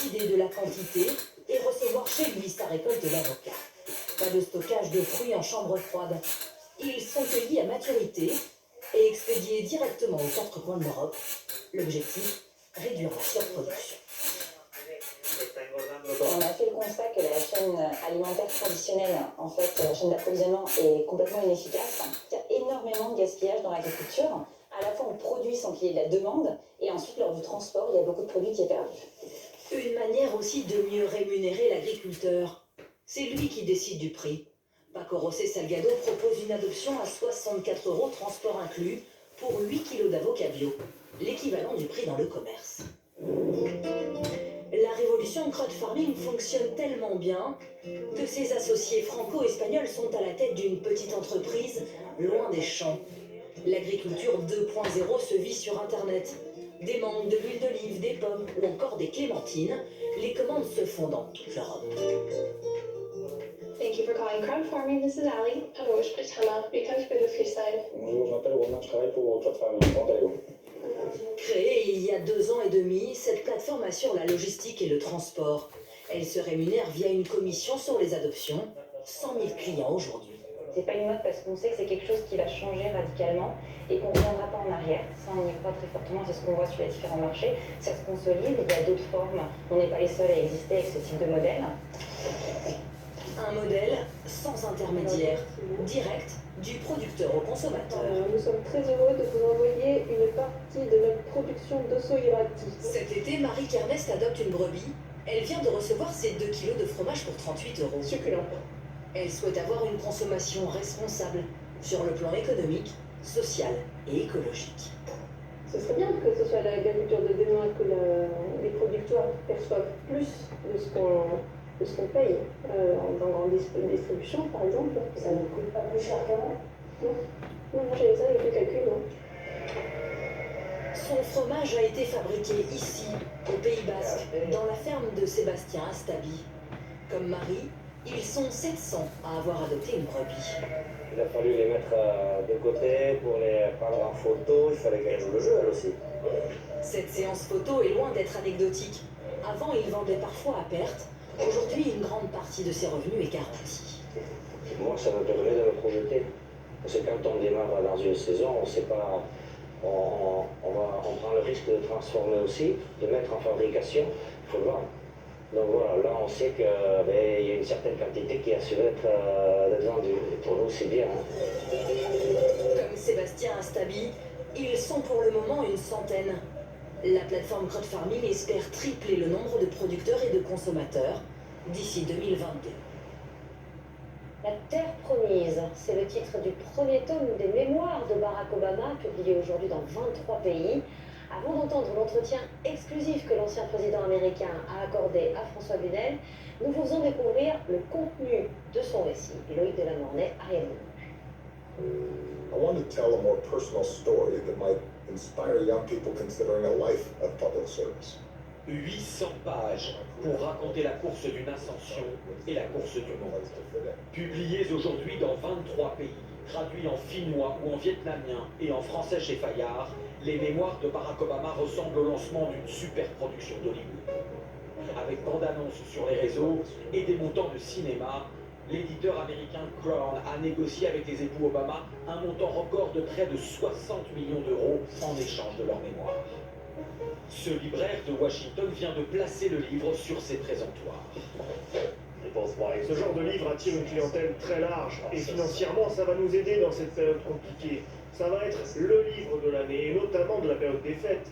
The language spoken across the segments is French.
décider de la quantité et recevoir chez lui sa récolte d'avocats. Pas de stockage de fruits en chambre froide. Ils sont cueillis à maturité et expédiés directement aux quatre coins de l'Europe. L'objectif, réduire la surproduction. On a fait le constat que la chaîne alimentaire traditionnelle, en fait, la chaîne d'approvisionnement est complètement inefficace. Il y a énormément de gaspillage dans l'agriculture. À la fois, on produit sans qu'il y ait de la demande, et ensuite, lors du transport, il y a beaucoup de produits qui est perdu. Une manière aussi de mieux rémunérer l'agriculteur. C'est lui qui décide du prix. Paco Rosé Salgado propose une adoption à 64 €, transport inclus, pour 8 kilos d'avocats bio, l'équivalent du prix dans le commerce. La révolution crowdfarming fonctionne tellement bien que ses associés franco-espagnols sont à la tête d'une petite entreprise loin des champs. L'agriculture 2.0 se vit sur Internet. Des mangues, de l'huile d'olive, des pommes ou encore des clémentines, les commandes se font dans toute l'Europe. Thank you for calling Crowdfarming. This is Ali. Hallo, spricht Hannah. Wie kann ich behilflich sein? Bonjour, je m'appelle Romain, je travaille pour Crowdfarming. Comment allez-vous? Créée il y a 2 ans et demi, cette plateforme assure la logistique et le transport. Elle se rémunère via une commission sur les adoptions. 100 000 clients aujourd'hui. C'est pas une mode parce qu'on sait que c'est quelque chose qui va changer radicalement et qu'on ne reviendra pas en arrière. Ça, on y croit très fortement, c'est ce qu'on voit sur les différents marchés. Ça se consolide, il y a d'autres formes. On n'est pas les seuls à exister avec ce type de modèle. Un modèle sans intermédiaire, direct du producteur au consommateur. Nous sommes très heureux de vous envoyer une partie de notre production d'Osso Irati. Cet été, Marie Kernest adopte une brebis. Elle vient de recevoir ses 2 kilos de fromage pour 38 €. Succulent. Elle souhaite avoir une consommation responsable sur le plan économique, social et écologique. Ce serait bien que ce soit l'agriculture de demain, que les producteurs perçoivent plus de ce qu'on paye dans grande distribution, par exemple. Ça ne coûte pas plus cher qu'avant. Non, j'avais ça avec le calcul, non. Son fromage a été fabriqué ici, au Pays Basque, dans la ferme de Sébastien Astabi. Comme Marie, ils sont 700 à avoir adopté une brebis. Il a fallu les mettre de côté pour les prendre en photo, il fallait qu'elles jouent le jeu, elle aussi. Cette séance photo est loin d'être anecdotique. Avant, ils vendaient parfois à perte. Aujourd'hui, une grande partie de ses revenus est garantie. Moi, ça me permet de me projeter. Parce que quand on démarre dans une saison, on ne sait pas... On prend le risque de transformer aussi, de mettre en fabrication, il faut le vendre. Donc voilà, là on sait qu'il y a une certaine quantité qui est assurée d'être vendue. Et pour nous, c'est bien. Comme Sébastien Astabi, ils sont pour le moment une centaine. La plateforme Crowdfarming espère tripler le nombre de producteurs et de consommateurs d'ici 2022. La Terre promise, c'est le titre du premier tome des mémoires de Barack Obama, publié aujourd'hui dans 23 pays. Avant d'entendre l'entretien exclusif que l'ancien président américain a accordé à François Bunel, nous vous faisons découvrir le contenu de son récit. Loïc Delamornay, Ariel Ménage. I want to tell a more personal story that might inspire young people considering a life of public service. 800 pages pour raconter la course d'une ascension et la course du monde. Publiées aujourd'hui dans 23 pays, traduits en finnois ou en vietnamien et en français chez Fayard, les mémoires de Barack Obama ressemblent au lancement d'une super production d'Hollywood. Avec bande-annonce sur les réseaux et des montants de cinéma, l'éditeur américain Crown a négocié avec les époux Obama un montant record de près de 60 millions d'euros en échange de leurs mémoires. Ce libraire de Washington vient de placer le livre sur ses présentoirs. Ce genre de livre attire une clientèle très large et financièrement ça va nous aider dans cette période compliquée. Ça va être le livre de l'année et notamment de la période des fêtes.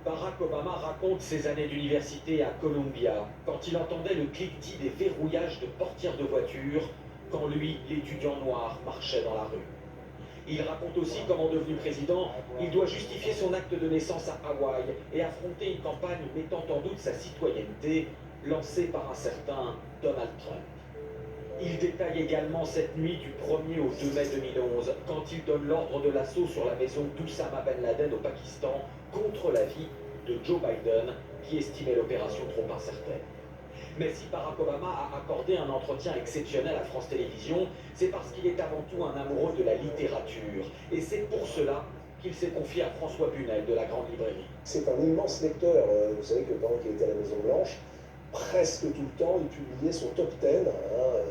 Barack Obama raconte ses années d'université à Columbia, quand il entendait le cliquetis des verrouillages de portières de voiture, quand lui, l'étudiant noir, marchait dans la rue. Il raconte aussi comment, devenu président, il doit justifier son acte de naissance à Hawaï et affronter une campagne mettant en doute sa citoyenneté, lancée par un certain Donald Trump. Il détaille également cette nuit du 1er au 2 mai 2011, quand il donne l'ordre de l'assaut sur la maison d'Oussama Ben Laden au Pakistan, contre l'avis de Joe Biden, qui estimait l'opération trop incertaine. Mais si Barack Obama a accordé un entretien exceptionnel à France Télévisions, c'est parce qu'il est avant tout un amoureux de la littérature. Et c'est pour cela qu'il s'est confié à François Bunel de la Grande Librairie. C'est un immense lecteur. Vous savez que pendant qu'il était à la Maison Blanche, presque tout le temps, il publiait son top 10,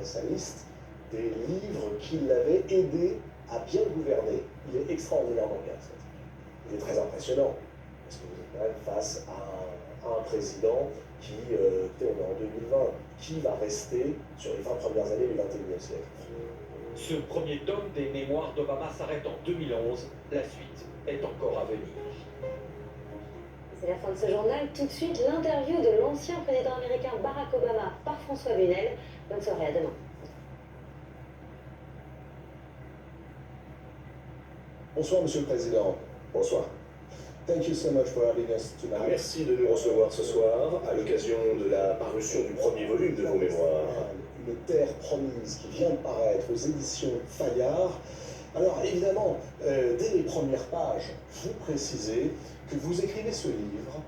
sa liste des livres qui l'avaient aidé à bien gouverner. Il est extraordinairement charismatique. Il est très impressionnant, parce que vous êtes quand même face à un président qui, écoutez, on est en 2020, qui va rester sur les 20 premières années du 21e siècle. Ce premier tome des mémoires d'Obama s'arrête en 2011. La suite est encore à venir. C'est la fin de ce journal. Tout de suite, l'interview de l'ancien président américain Barack Obama par François Bunel. Bonne soirée, à demain. Bonsoir, Monsieur le Président. Bonsoir. Thank you so much for having us tonight. Merci de nous recevoir ce soir à l'occasion de la parution du premier volume de vos mémoires. Une terre promise qui vient de paraître aux éditions Fayard. Alors évidemment, dès les premières pages, vous précisez que vous écrivez ce livre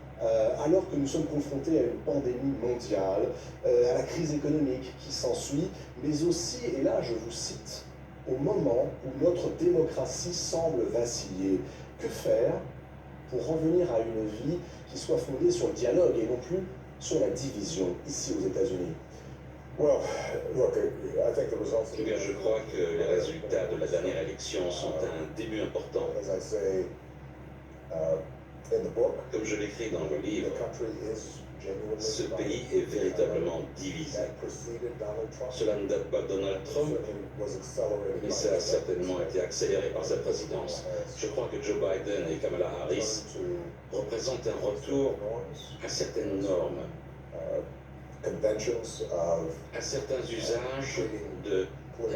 alors que nous sommes confrontés à une pandémie mondiale, à la crise économique qui s'ensuit, mais aussi, et là je vous cite, au moment où notre démocratie semble vaciller. Que faire pour revenir à une vie qui soit fondée sur le dialogue et non plus sur la division ici aux États-Unis? Well, look, I think the results... Eh bien, je crois que les résultats de la dernière élection sont un début important. As I say, in the book, comme je l'écris dans le livre, the country is genuinely ce divided. pays est véritablement divisé. That preceded Donald Trump. Cela ne date pas de Donald Trump, Certainly was accelerated mais by ça a the certainement été accéléré par sa présidence. Je crois que Joe Biden et Kamala Harris représentent un retour à certaines normes, conventions of à certains usages de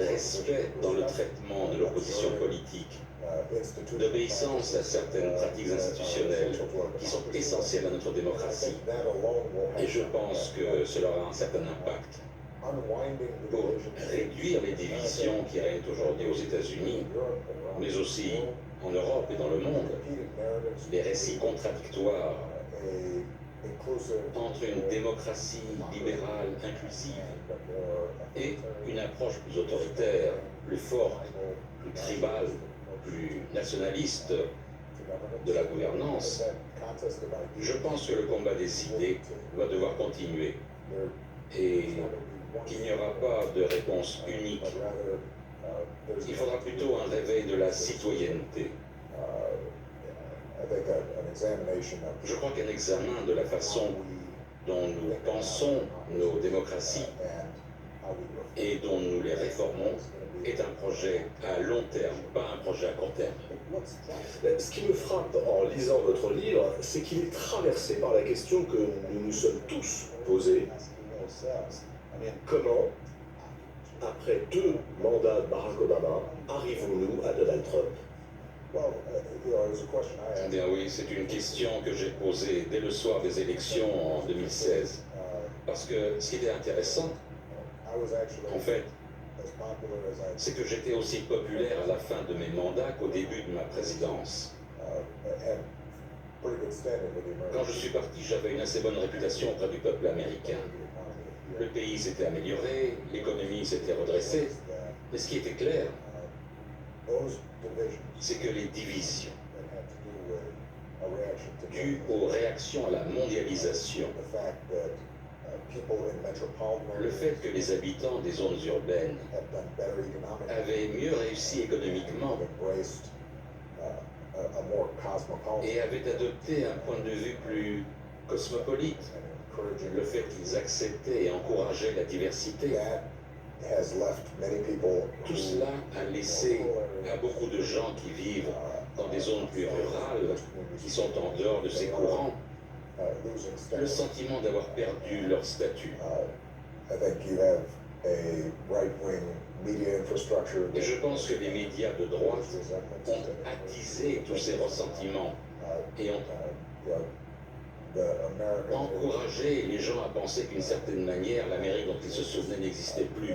respect dans le traitement de l'opposition politique, d'obéissance à certaines pratiques institutionnelles qui sont essentielles à notre démocratie. Et je pense que cela aura un certain impact pour réduire les divisions qui règnent aujourd'hui aux États-Unis, mais aussi en Europe et dans le monde, les récits contradictoires entre une démocratie libérale inclusive et une approche plus autoritaire, plus forte, plus tribale, plus nationaliste de la gouvernance. Je pense que le combat des idées va devoir continuer et qu'il n'y aura pas de réponse unique. Il faudra plutôt un réveil de la citoyenneté. Je crois qu'un examen de la façon dont nous pensons nos démocraties et dont nous les réformons est un projet à long terme, pas un projet à court terme. Ce qui me frappe en lisant votre livre, c'est qu'il est traversé par la question que nous nous sommes tous posée. Comment, après 2 mandats de Barack Obama, arrivons-nous à Donald Trump? Eh bien oui, c'est une question que j'ai posée dès le soir des élections en 2016. Parce que ce qui était intéressant, en fait, c'est que j'étais aussi populaire à la fin de mes mandats qu'au début de ma présidence. Quand je suis parti, j'avais une assez bonne réputation auprès du peuple américain. Le pays s'était amélioré, l'économie s'était redressée, mais ce qui était clair, c'est que les divisions dues aux réactions à la mondialisation, le fait que les habitants des zones urbaines avaient mieux réussi économiquement et avaient adopté un point de vue plus cosmopolite, le fait qu'ils acceptaient et encourageaient la diversité, tout cela a laissé à beaucoup de gens qui vivent dans des zones plus rurales, qui sont en dehors de ces courants, le sentiment d'avoir perdu leur statut. Et je pense que les médias de droite ont attisé tous ces ressentiments et ont encouragé les gens à penser qu'une certaine manière, l'Amérique dont ils se souvenaient n'existait plus.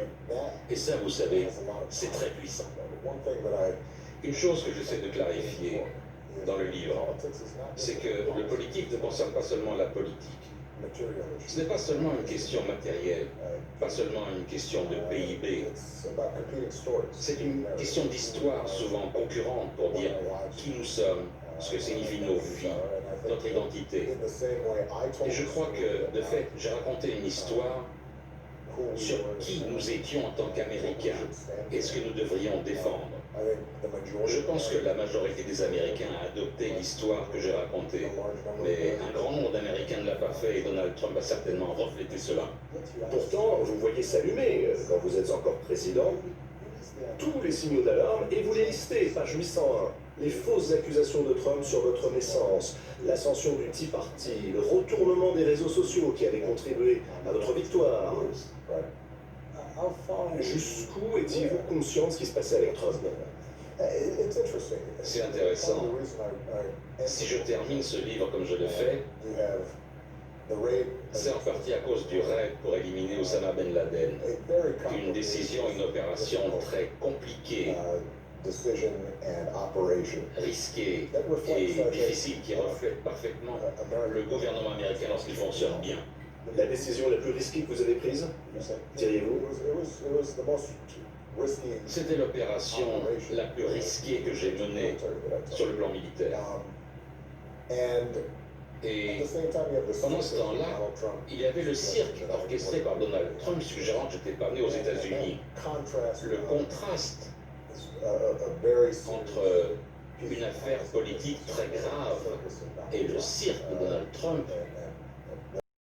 Et ça, vous savez, c'est très puissant. Une chose que j'essaie de clarifier dans le livre, c'est que le politique ne concerne pas seulement la politique. Ce n'est pas seulement une question matérielle, pas seulement une question de PIB. C'est une question d'histoire souvent concurrente pour dire qui nous sommes, ce que signifient nos vies, notre identité. Et je crois que, de fait, j'ai raconté une histoire sur qui nous étions en tant qu'Américains et ce que nous devrions défendre. Je pense que la majorité des Américains a adopté l'histoire que j'ai racontée, mais un grand nombre d'Américains ne l'a pas fait et Donald Trump a certainement reflété cela. Pourtant, vous voyez s'allumer, quand vous êtes encore président, tous les signaux d'alarme et vous les listez, page 801. Les fausses accusations de Trump sur votre naissance, l'ascension du Tea Party, le retournement des réseaux sociaux qui avaient contribué à votre victoire. Jusqu'où étiez-vous conscient de ce qui se passait avec Trump? C'est intéressant. Si je termine ce livre comme je le fais, c'est en partie à cause du raid pour éliminer Osama Ben Laden. Une décision, une opération très compliquée, risquée et difficile qui reflète parfaitement le gouvernement américain lorsqu'il fonctionne bien. La décision la plus risquée que vous avez prise, diriez-vous? C'était l'opération la plus risquée que j'ai menée sur le plan militaire. Et pendant ce temps-là, il y avait le cirque orchestré par Donald Trump suggérant que je n'étais pas né aux États-Unis. Le contraste entre une affaire politique très grave et le cirque de Donald Trump